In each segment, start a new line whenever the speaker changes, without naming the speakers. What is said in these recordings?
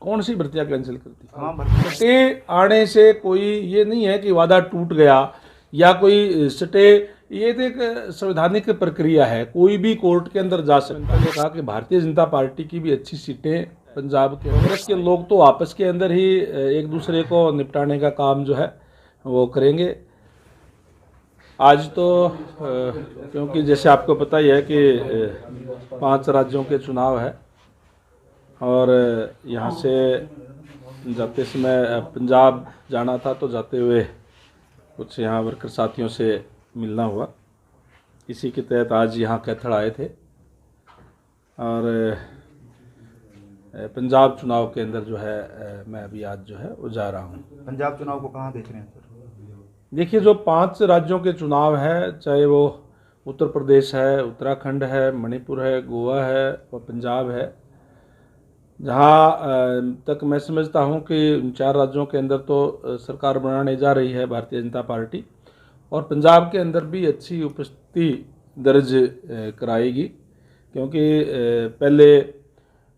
कौन सी भर्तियां कैंसिल करती?
हाँ,
स्टे आने से कोई ये नहीं है कि वादा टूट गया या कोई स्टे, ये तो एक संवैधानिक प्रक्रिया है, कोई भी कोर्ट के अंदर जा सकता है। कहा कि भारतीय जनता पार्टी की भी अच्छी सीटें पंजाब के, कांग्रेस के लोग तो आपस के अंदर ही एक दूसरे को निपटाने का काम जो है वो करेंगे। आज तो क्योंकि जैसे आपको पता ही है कि 5 राज्यों के चुनाव है और यहाँ से जाते समय पंजाब जाना था, तो जाते हुए कुछ यहाँ वर्कर साथियों से मिलना हुआ। इसी के तहत आज यहाँ कैथल आए थे और पंजाब चुनाव के अंदर जो है मैं अभी आज जो है वो जा रहा हूँ।
पंजाब चुनाव को कहाँ देख रहे हैं सर?
देखिए, जो 5 राज्यों के चुनाव है, चाहे वो उत्तर प्रदेश है, उत्तराखंड है, मणिपुर है, गोवा है और पंजाब है, जहाँ तक मैं समझता हूँ कि 4 राज्यों के अंदर तो सरकार बनाने जा रही है भारतीय जनता पार्टी, और पंजाब के अंदर भी अच्छी उपस्थिति दर्ज कराएगी, क्योंकि पहले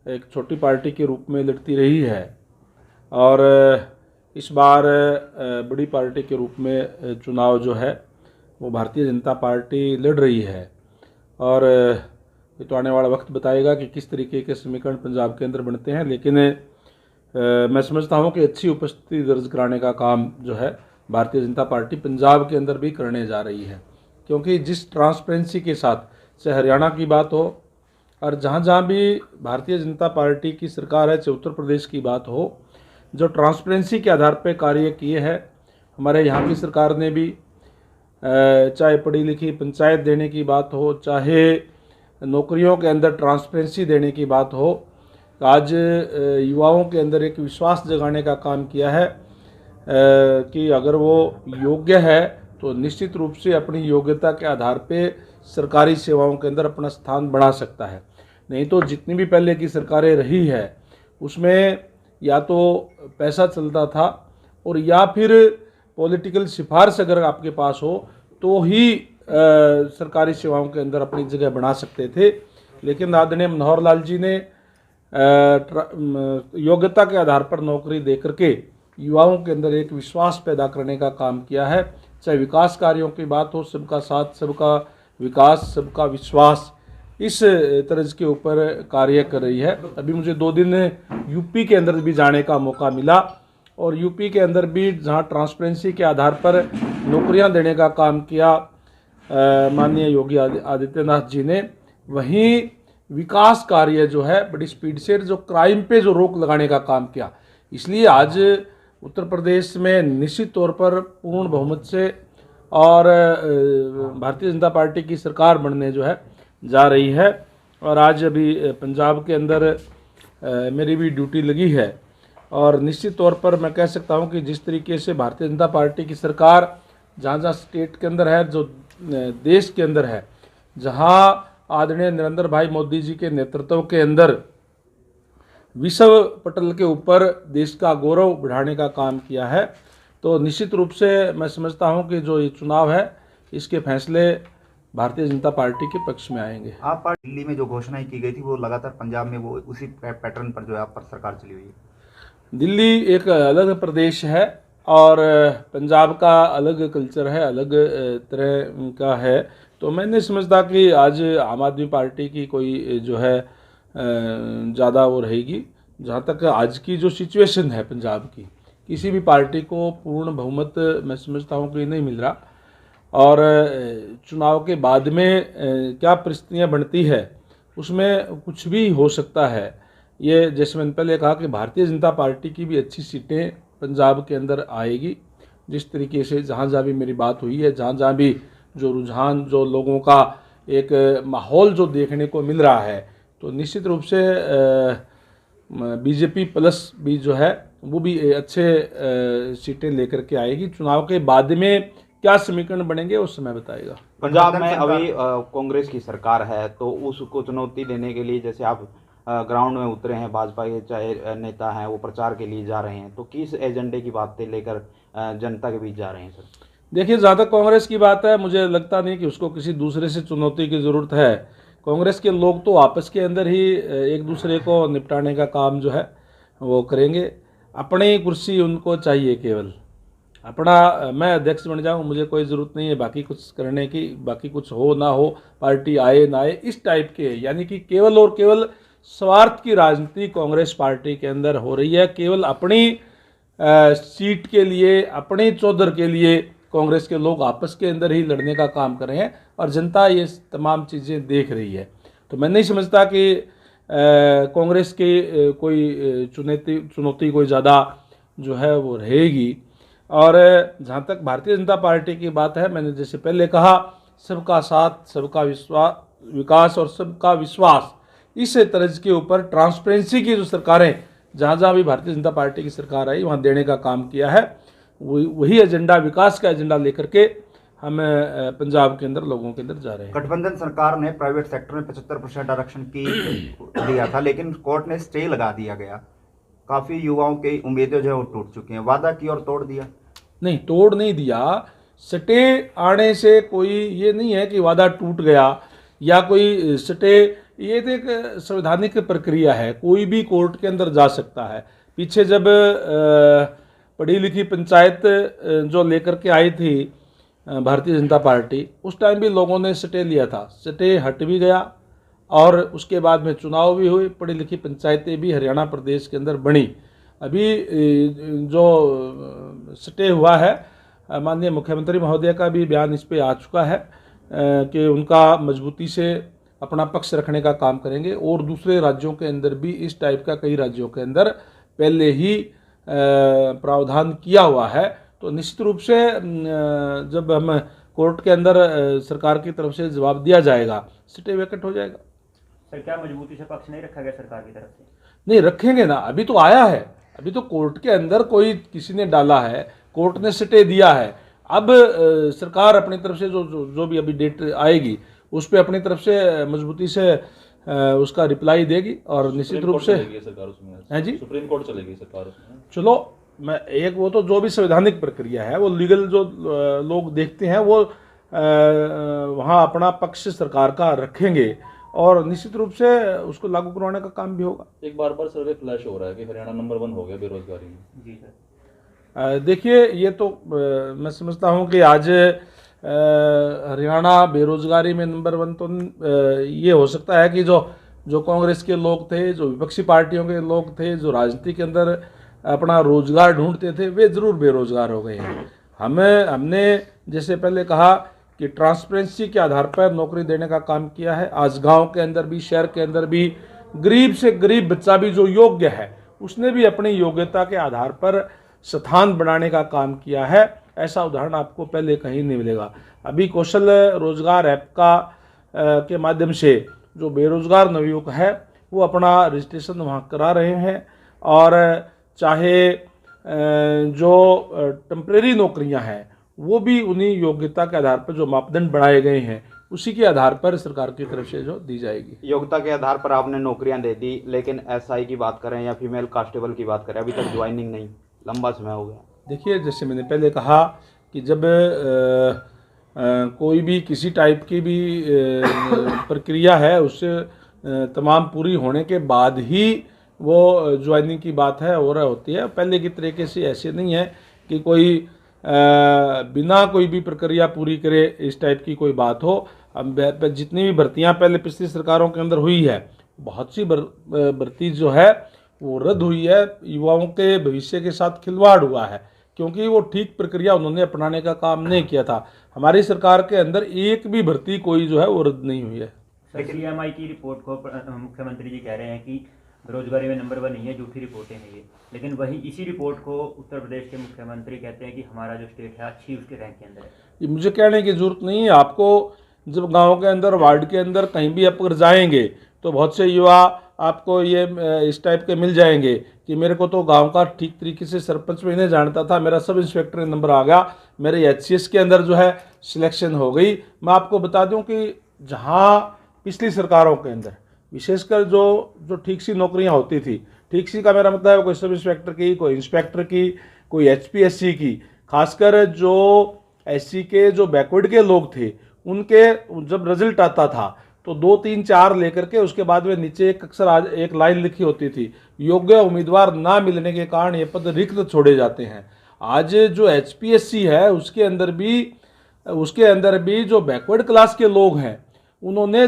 एक छोटी पार्टी के रूप में लड़ती रही है और इस बार बड़ी पार्टी के रूप में चुनाव जो है वो भारतीय जनता पार्टी लड़ रही है। और ये तो आने वाला वक्त बताएगा कि किस तरीके के समीकरण पंजाब के अंदर बनते हैं, लेकिन मैं समझता हूँ कि अच्छी उपस्थिति दर्ज कराने का काम जो है भारतीय जनता पार्टी पंजाब के अंदर भी करने जा रही है, क्योंकि जिस ट्रांसपेरेंसी के साथ, चाहे हरियाणा की बात हो और जहाँ जहाँ भी भारतीय जनता पार्टी की सरकार है, चाहे उत्तर प्रदेश की बात हो, जो ट्रांसपेरेंसी के आधार पर कार्य किए हैं हमारे यहाँ की सरकार ने भी, चाहे पढ़ी लिखी पंचायत देने की बात हो, चाहे नौकरियों के अंदर ट्रांसपेरेंसी देने की बात हो, आज युवाओं के अंदर एक विश्वास जगाने का काम किया है कि अगर वो योग्य है तो निश्चित रूप से अपनी योग्यता के आधार पे सरकारी सेवाओं के अंदर अपना स्थान बढ़ा सकता है। नहीं तो जितनी भी पहले की सरकारें रही है उसमें या तो पैसा चलता था और या फिर पॉलिटिकल सिफारिश अगर आपके पास हो तो ही सरकारी सेवाओं के अंदर अपनी जगह बना सकते थे। लेकिन आदरणीय मनोहर लाल जी ने योग्यता के आधार पर नौकरी दे करके युवाओं के अंदर एक विश्वास पैदा करने का काम किया है। चाहे विकास कार्यों की बात हो, सबका साथ सबका विकास सबका विश्वास, इस तर्ज के ऊपर कार्य कर रही है। अभी मुझे 2 दिन यूपी के अंदर भी जाने का मौका मिला और यूपी के अंदर भी जहां ट्रांसपेरेंसी के आधार पर नौकरियां देने का काम किया माननीय योगी आदित्यनाथ जी ने, वहीं विकास कार्य जो है बड़ी स्पीड से, जो क्राइम पे जो रोक लगाने का काम किया। इसलिए आज उत्तर प्रदेश में निश्चित तौर पर पूर्ण बहुमत से और भारतीय जनता पार्टी की सरकार बनने जो है जा रही है। और आज अभी पंजाब के अंदर मेरी भी ड्यूटी लगी है और निश्चित तौर पर मैं कह सकता हूं कि जिस तरीके से भारतीय जनता पार्टी की सरकार जहां जहां स्टेट के अंदर है, जो देश के अंदर है, जहां आदरणीय नरेंद्र भाई मोदी जी के नेतृत्व के अंदर विश्व पटल के ऊपर देश का गौरव बढ़ाने का काम किया है, तो निश्चित रूप से मैं समझता हूं कि जो ये चुनाव है इसके फैसले भारतीय जनता पार्टी के पक्ष में आएंगे।
आप पार्टी दिल्ली में जो घोषणाएं की गई थी वो लगातार पंजाब में वो उसी पैटर्न पर जो है आप पर सरकार चली हुई है।
दिल्ली एक अलग प्रदेश है और पंजाब का अलग कल्चर है, अलग तरह का है, तो मैं नहीं समझता कि आज आम आदमी पार्टी की कोई जो है ज़्यादा वो रहेगी। जहाँ तक आज की जो सिचुएशन है पंजाब की, किसी भी पार्टी को पूर्ण बहुमत मैं समझता हूँ कि नहीं मिल रहा, और चुनाव के बाद में क्या परिस्थितियाँ बनती है उसमें कुछ भी हो सकता है। ये जैसे मैंने पहले कहा कि भारतीय जनता पार्टी की भी अच्छी सीटें पंजाब के अंदर आएगी। जिस तरीके से जहाँ जहाँ भी मेरी बात हुई है, जहाँ जहाँ भी जो रुझान, जो लोगों का एक माहौल जो देखने को मिल रहा है, तो निश्चित रूप से बीजेपी प्लस भी जो है वो भी अच्छे सीटें लेकर के आएगी। चुनाव के बाद में क्या समीकरण बनेंगे उस समय बताएगा।
पंजाब में अभी कांग्रेस की सरकार है, तो उसको चुनौती देने के लिए जैसे आप ग्राउंड में उतरे हैं, भाजपा के चाहे नेता हैं वो प्रचार के लिए जा रहे हैं, तो किस एजेंडे की बातें लेकर जनता के बीच जा रहे हैं सर?
देखिए, जहाँ तक कांग्रेस की बात है, मुझे लगता नहीं कि उसको किसी दूसरे से चुनौती की ज़रूरत है। कांग्रेस के लोग तो आपस के अंदर ही एक दूसरे को निपटाने का काम जो है वो करेंगे। अपनी कुर्सी उनको चाहिए केवल, अपना मैं अध्यक्ष बन जाऊं, मुझे कोई ज़रूरत नहीं है बाकी कुछ करने की, बाकी कुछ हो ना हो, पार्टी आए ना आए, इस टाइप के, यानी कि केवल और केवल स्वार्थ की राजनीति कांग्रेस पार्टी के अंदर हो रही है। केवल अपनी सीट के लिए, अपने चौधर के लिए कांग्रेस के लोग आपस के अंदर ही लड़ने का काम कर रहे हैं और जनता ये तमाम चीज़ें देख रही है। तो मैं नहीं समझता कि कांग्रेस की कोई चुनौती कोई ज़्यादा जो है वो रहेगी। और जहाँ तक भारतीय जनता पार्टी की बात है, मैंने जैसे पहले कहा, सबका साथ, सबका विकास और सबका विश्वास, इस तर्ज के ऊपर ट्रांसपेरेंसी की जो सरकारें जहाँ जहाँ भी भारतीय जनता पार्टी की सरकार आई वहाँ देने का काम किया है, वही एजेंडा, विकास का एजेंडा लेकर के हम पंजाब के अंदर लोगों के अंदर जा रहे हैं।
गठबंधन सरकार ने प्राइवेट सेक्टर में 75% आरक्षण की दिया था, लेकिन कोर्ट ने स्टे लगा दिया गया। काफ़ी युवाओं की उम्मीदें जो है वो टूट चुकी हैं। वादा की और तोड़ दिया?
नहीं, तोड़ नहीं दिया। स्टे आने से कोई ये नहीं है कि वादा टूट गया या कोई स्टे, ये तो एक संवैधानिक प्रक्रिया है, कोई भी कोर्ट के अंदर जा सकता है। पीछे जब पढ़ी लिखी पंचायत जो लेकर के आई थी भारतीय जनता पार्टी, उस टाइम भी लोगों ने स्टे लिया था, स्टे हट भी गया और उसके बाद में चुनाव भी हुए, पढ़ी लिखी पंचायतें भी हरियाणा प्रदेश के अंदर बनी। अभी जो स्टे हुआ है, माननीय मुख्यमंत्री महोदय का भी बयान इस पे आ चुका है कि उनका मजबूती से अपना पक्ष रखने का काम करेंगे और दूसरे राज्यों के अंदर भी इस टाइप का कई राज्यों के अंदर पहले ही प्रावधान किया हुआ है। तो निश्चित रूप से जब हम कोर्ट के अंदर सरकार की तरफ से जवाब दिया जाएगा, स्टे वैकेंट हो जाएगा।
सर, क्या मजबूती से पक्ष नहीं रखा गया सरकार की तरफ से?
नहीं, रखेंगे ना, अभी तो आया है, अभी तो कोर्ट के अंदर कोई किसी ने डाला है, कोर्ट ने स्टे दिया है। अब सरकार अपनी तरफ से जो भी अभी डेट आएगी उस पर अपनी तरफ से मजबूती से उसका रिप्लाई देगी और निश्चित रूप से
सरकार उसमें
है जी,
सुप्रीम कोर्ट चलेगी सरकार उसमें।
चलो, मैं एक, वो तो जो भी संवैधानिक प्रक्रिया है, वो लीगल जो लोग देखते हैं वो वहाँ अपना पक्ष सरकार का रखेंगे और निश्चित रूप से उसको लागू करवाने का काम भी होगा।
एक बार सर्वे फ्लैश हो रहा है कि हरियाणा नंबर 1 हो गया बेरोजगारी में।
जी सर।
देखिए, ये तो मैं समझता हूँ कि आज हरियाणा बेरोजगारी में नंबर 1 तो ये हो सकता है कि जो कांग्रेस के लोग थे, जो विपक्षी पार्टियों के लोग थे, जो राजनीति के अंदर अपना रोजगार ढूंढते थे, वे जरूर बेरोजगार हो गए हैं। हमने जैसे पहले कहा कि ट्रांसपेरेंसी के आधार पर नौकरी देने का काम किया है। आज गांव के अंदर भी, शहर के अंदर भी, गरीब से गरीब बच्चा भी जो योग्य है, उसने भी अपनी योग्यता के आधार पर स्थान बनाने का काम किया है। ऐसा उदाहरण आपको पहले कहीं नहीं मिलेगा। अभी कौशल रोजगार ऐप के माध्यम से जो बेरोजगार नवयुवक है वो अपना रजिस्ट्रेशन वहाँ करा रहे हैं और चाहे जो टेम्परेरी नौकरियां हैं वो भी उन्हीं योग्यता के आधार पर जो मापदंड बनाए गए हैं उसी के आधार पर सरकार की तरफ से जो दी जाएगी।
योग्यता के आधार पर आपने नौकरियां दे दी, लेकिन एसआई की बात करें या फीमेल कांस्टेबल की बात करें, अभी तक ज्वाइनिंग नहीं, लंबा समय हो गया।
देखिए, जैसे मैंने पहले कहा कि जब कोई भी किसी टाइप की भी प्रक्रिया है, उससे तमाम पूरी होने के बाद ही वो ज्वाइनिंग की बात है और होती है। पहले की तरीके से ऐसे नहीं है कि कोई बिना कोई भी प्रक्रिया पूरी करे, इस टाइप की कोई बात हो। अब जितनी भी भर्तियां पहले पिछली सरकारों के अंदर हुई है, बहुत सी भर्ती जो है वो रद्द हुई है। युवाओं के भविष्य के साथ खिलवाड़ हुआ है क्योंकि वो ठीक प्रक्रिया उन्होंने अपनाने का काम नहीं किया था। हमारी सरकार के अंदर एक भी भर्ती कोई जो है वो रद्द नहीं हुई है।
सर, सीएमआई की रिपोर्ट को मुख्यमंत्री जी कह रहे हैं कि बेरोजगारी में नंबर 1 नहीं है, झूठी रिपोर्टें हैं ये, लेकिन वही इसी रिपोर्ट को उत्तर प्रदेश के मुख्यमंत्री कहते हैं कि हमारा जो स्टेट है अच्छी उसके रैंक के अंदर है।
ये मुझे कहने की जरूरत नहीं है। आपको जब गांव के अंदर, वार्ड के अंदर कहीं भी आप अगर जाएंगे तो बहुत से युवा आपको ये इस टाइप के मिल जाएंगे कि मेरे को तो गांव का ठीक तरीके से सरपंच भी नहीं जानता था, मेरा सब इंस्पेक्टर नंबर आ गया, मेरे HCS के अंदर जो है सिलेक्शन हो गई। मैं आपको बता दूं कि जहां पिछली सरकारों के अंदर विशेषकर जो ठीक सी नौकरियां होती थी, ठीक सी का मेरा मतलब है कोई सब इंस्पेक्टर की, कोई इंस्पेक्टर की, कोई HPSC की, खासकर जो SC के जो बैकवर्ड के लोग थे उनके जब रिजल्ट आता था तो 2 3 4 लेकर के उसके बाद में नीचे एक अक्सर आज एक लाइन लिखी होती थी, योग्य उम्मीदवार ना मिलने के कारण ये पद रिक्त छोड़े जाते हैं। आज जो HPSC है उसके अंदर भी जो बैकवर्ड क्लास के लोग हैं उन्होंने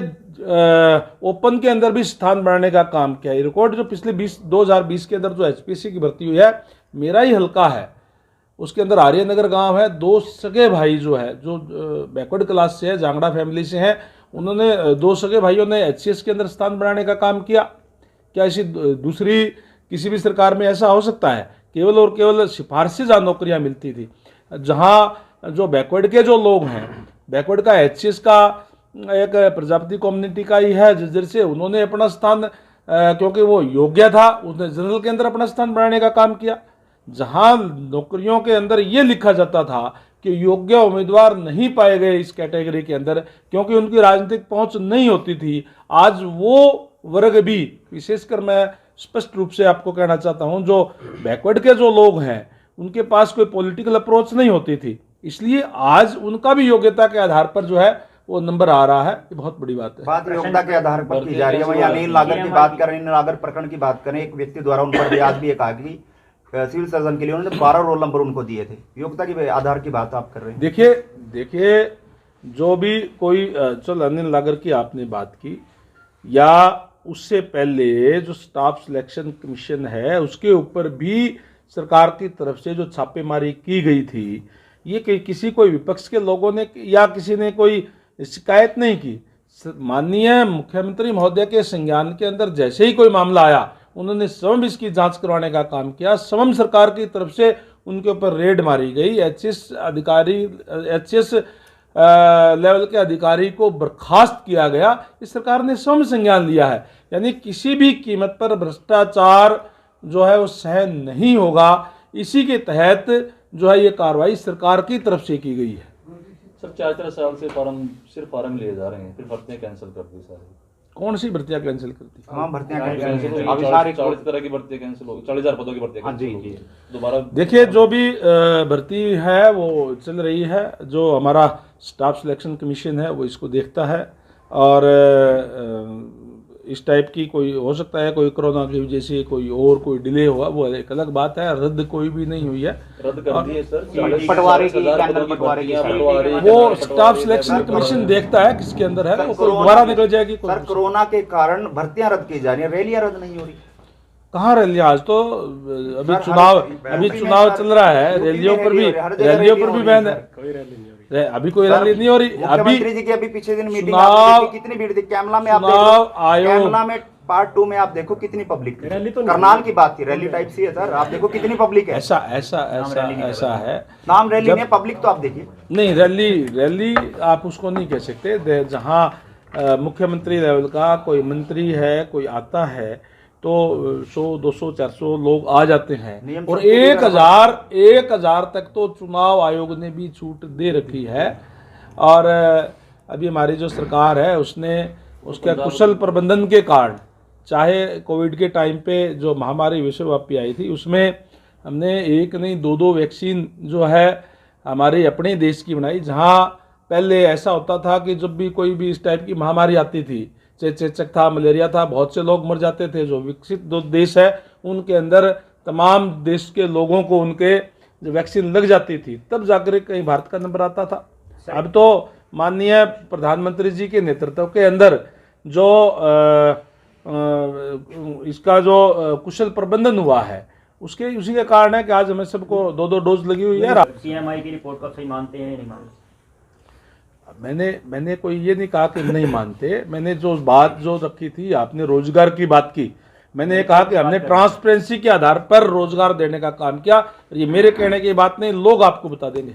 ओपन के अंदर भी स्थान बनाने का काम किया। ये रिकॉर्ड जो पिछले 2020 के अंदर जो HPSC की भर्ती हुई है, मेरा ही हल्का है, उसके अंदर आर्यनगर गांव है, 2 सगे भाई जो है जो बैकवर्ड क्लास से है, जांगड़ा फैमिली से हैं, उन्होंने 2 सगे भाइयों ने HCS के अंदर स्थान बनाने का काम किया। क्या ऐसी दूसरी किसी भी सरकार में ऐसा हो सकता है? केवल और केवल सिफारिश से जहाँ नौकरियाँ मिलती थी, जहाँ जो बैकवर्ड के जो लोग हैं, बैकवर्ड का HCS का एक प्रजापति कम्युनिटी का ही है, जिस से उन्होंने अपना स्थान क्योंकि वो योग्य था, उसने जनरल के अंदर अपना स्थान बनाने का काम किया। जहां नौकरियों के अंदर ये लिखा जाता था कि योग्य उम्मीदवार नहीं पाए गए इस कैटेगरी के अंदर क्योंकि उनकी राजनीतिक पहुंच नहीं होती थी, आज वो वर्ग भी, विशेषकर मैं स्पष्ट रूप से आपको कहना चाहता हूं, जो बैकवर्ड के जो लोग हैं उनके पास कोई पॉलिटिकल अप्रोच नहीं होती थी, इसलिए आज उनका भी योग्यता के आधार पर जो है वो नंबर आ रहा है। ये बहुत बड़ी बात है।
बात योग्यता के आधार पर की जा रही है। वहीं अनिल नागर की बात करें, अनिल नागर प्रकरण की बात करें, एक व्यक्ति द्वारा उन पर आज भी एक आ गई, सिविल सर्जन के लिए उन्होंने 12 रोल नंबर उनको दिए थे। योग्यता के आधार की बात आप कर रहे हैं।
देखिए जो भी कोई चल अनिल नागर की आपने बात की, या उससे पहले जो स्टाफ सिलेक्शन कमीशन है उसके ऊपर भी सरकार की तरफ से जो छापेमारी की गई थी, ये किसी कोई विपक्ष के लोगों ने या किसी ने कोई शिकायत नहीं की। माननीय मुख्यमंत्री महोदय के संज्ञान के अंदर जैसे ही कोई मामला आया, उन्होंने स्वयं इसकी जांच करवाने का काम किया। स्वयं सरकार की तरफ से उनके ऊपर रेड मारी गई। HCS लेवल के अधिकारी को बर्खास्त किया गया। इस सरकार ने स्वयं संज्ञान लिया है। यानी किसी भी कीमत पर भ्रष्टाचार जो है वो सहन नहीं होगा। इसी के तहत जो है ये कार्रवाई सरकार की तरफ से की गई है।
सर 4 साल से सिर्फ फार्म लिए जा रहे हैं, फिर भर्तियां कैंसिल कर दी सारी।
कौन सी भर्तियां कैंसिल करती?
हाँ, भर्तियां
अभी सारी
40 तरह की भर्तियां कैंसिल हो, 40,000 पदों की भर्तियां कैंसिल हो गई। दोबारा
देखिए जो भी भर्ती है वो चल रही है। जो हमारा स्टाफ सिलेक्शन कमीशन है वो इसको देखता है, और इस टाइप की कोई हो सकता है कोई कोरोना की वजह से कोई डिले हुआ, वो एक अलग बात है। रद्द कोई भी नहीं हुई है,
रद्द कर दी है सर।
पटवारी की पटवारी
वो स्टाफ सिलेक्शन कमीशन देखता है किसके अंदर है, वो दोबारा निकल जाएगी।
सर कोरोना के कारण भर्तियां रद्द की जा रही है, रैलियां रद्द नहीं हो रही।
कहाँ रैलियां? आज तो अभी चुनाव चल रहा है, रैलियों पर भी बैन है। अभी कोई रैली नहीं हो रही।
मुख्यमंत्री जी की अभी पिछले दिन मीटिंग कितनी भीड़ थी कैमला में, आप कैमला में पार्ट 2 में आप देखो कितनी पब्लिक थी। करनाल की बात थी, रैली टाइप सी है सर, आप देखो कितनी पब्लिक है।
ऐसा है,
नाम रैली नहीं, पब्लिक तो आप देखिए।
नहीं, रैली आप उसको नहीं कह सकते। जहाँ मुख्यमंत्री लेवल का कोई मंत्री है, कोई आता है तो 100 200 400 लोग आ जाते हैं, और 1000 तक तो चुनाव आयोग ने भी छूट दे रखी है। और अभी हमारी जो सरकार है उसने उसके कुशल प्रबंधन के कारण, चाहे कोविड के टाइम पे जो महामारी विश्वव्यापी आई थी उसमें हमने एक नहीं 2 वैक्सीन जो है हमारे अपने देश की बनाई। जहाँ पहले ऐसा होता था कि जब भी कोई भी इस टाइप की महामारी आती थी, चेचक था, मलेरिया था, बहुत से लोग मर जाते थे। जो विकसित दो देश है उनके अंदर तमाम देश के लोगों को उनके जो वैक्सीन लग जाती थी, तब जाकर कहीं भारत का नंबर आता था। अब तो माननीय प्रधानमंत्री जी के नेतृत्व के अंदर जो इसका जो कुशल प्रबंधन हुआ है उसी के कारण है कि आज हमें सबको 2 डोज लगी हुई है।
CMI की रिपोर्ट को सही मानते हैं नहीं मानते?
मैंने कोई ये नहीं कहा कि नहीं मानते। मैंने जो बात जो रखी थी, आपने रोजगार की बात की, मैंने ये कहा कि हमने ट्रांसपेरेंसी के आधार पर रोजगार देने का काम किया। ये मेरे कहने की बात नहीं, लोग आपको बता देंगे।